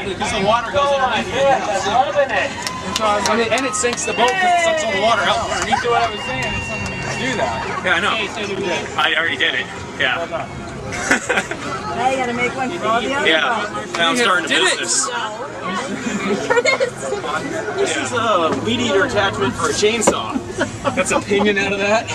Because the water goes underneath it. And it sinks the boat because it sucks all the water out underneath. So what I was saying is someone needs to do that. Yeah, I know. I already did it. Yeah. Now you gotta make one for all the other boats. Now I'm starting a business. This is a weed eater attachment for a chainsaw. That's a pinion out of that.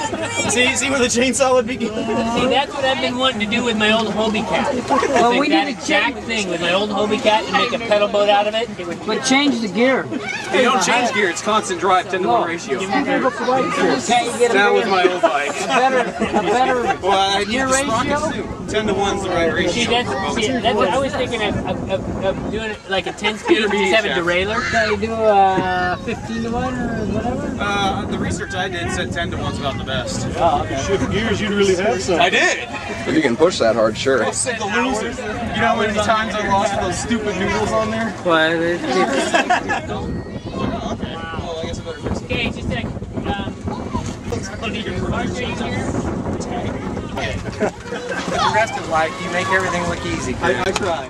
See where the chainsaw would be? See, that's what I've been wanting to do with my old Hobie Cat. Well, we that exact thing with my old Hobie Cat and make a pedal boat out of it. But change the gear. You don't change gear, it's constant drive, 10-to-1 ratio. Can't you get Now with my old bike. a better Well, I need gear the sprocket ratio? soon. 10-to-1's the right ratio. See, that's what I was thinking of doing it like a 10-speed 7 derailleur. So you do 15 to 1 or whatever? The research I did said 10-to-1's about the best. Oh, okay. Shift gears, you'd really have some. I did! If you can push that hard, sure. I'll say the losers. You know how many times I lost those stupid noodles on there? Well, Okay. Well, I guess I better fix it. Okay, just a sec. The rest of life, you make everything look easy. I try.